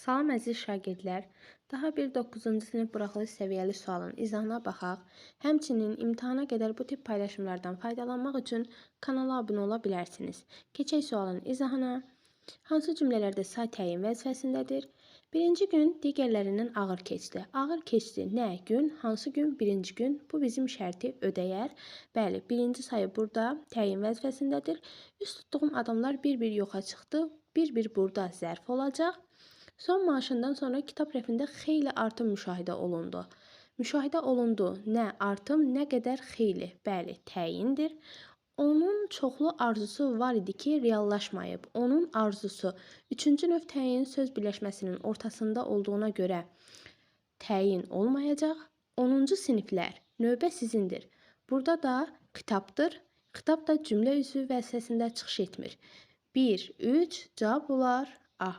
Salam əziz şagirdlər, daha bir 9-cu sinif buraxılış səviyyəli sualın izahına baxaq. Həmçinin imtahana qədər bu tip paylaşımlardan faydalanmaq üçün kanala abunə ola bilərsiniz. Keçək sualın izahına. Hansı cümlələrdə say təyin vəzifəsindədir? Birinci gün digərlərindən ağır keçdi. Ağır keçdi nə gün, hansı gün? Birinci gün. Bu bizim şərti ödəyər. Bəli, birinci sayı burada təyin vəzifəsindədir. Üst tutduğum adamlar bir-bir yoxa çıxdı. Bir-bir burada zərf olacaq. Son maaşından sonra kitab rəfində xeyli artım müşahidə olundu. Müşahidə olundu. Nə artım, nə qədər xeyli. Bəli, təyindir. Onun çoxlu arzusu var idi ki, reallaşmayıb. Onun arzusu. Üçüncü növ təyin söz birləşməsinin ortasında olduğuna görə təyin olmayacaq. 10-cu siniflər. Növbə sizindir. Burada da xitabdır. Xitab da cümlə üzvü vəzifəsində çıxış etmir. 1, 3 cavab olar A.